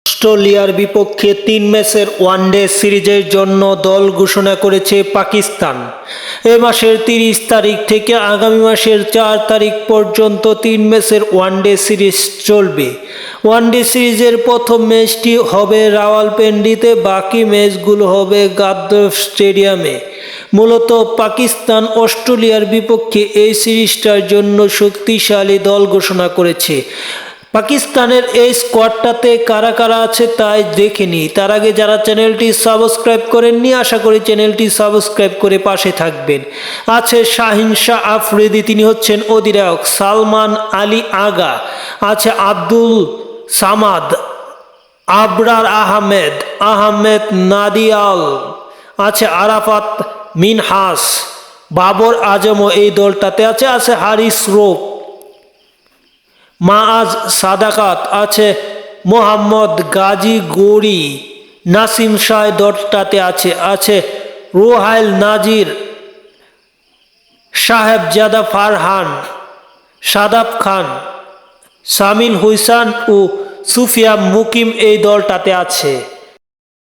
অস্ট্রেলিয়ার বিপক্ষে ৩ ম্যাচের ওয়ানডে সিরিজের জন্য দল ঘোষণা করেছে পাকিস্তান। এ মাসের ৩০ তারিখ থেকে আগামী মাসের ৪ তারিখ পর্যন্ত ৩ ম্যাচের ওয়ানডে সিরিজ চলবে। ওয়ানডে সিরিজের প্রথম ম্যাচটি হবে রাওয়ালপিন্ডিতে, বাকি ম্যাচগুলো হবে গাদ্দাফ স্টেডিয়ামে। মূলত পাকিস্তান অস্ট্রেলিয়ার বিপক্ষে এই সিরিজটার জন্য শক্তিশালী দল ঘোষণা করেছে। পাকিস্তানের এই স্কোয়াডটাতে কারা কারা আছে তাই দেখে নিই। তার আগে যারা চ্যানেলটি সাবস্ক্রাইব করেননি, আশা করি চ্যানেলটি সাবস্ক্রাইব করে পাশে থাকবেন। আছে শাহিন শাহ আফ্রিদি, তিনি হচ্ছেন অধিনায়ক। সালমান আলী আগা, আছে আব্দুল সামাদ, আবরার আহমেদ নাদিয়াল, আছে আরাফাত মিনহাস, বাবর আজমও এই দলটাতে আছে হারিস রৌফ, মাআজ সাদাকাত, আছে মোহাম্মদ গাজী গৌরি, নাসিম শাহ দলটাতে আছে রোহাইল নাজির, সাহেবজাদা ফারহান, সাদাব খান, সামিল হুসান ও সুফিয়া মুকিম এই দলটাতে আছে।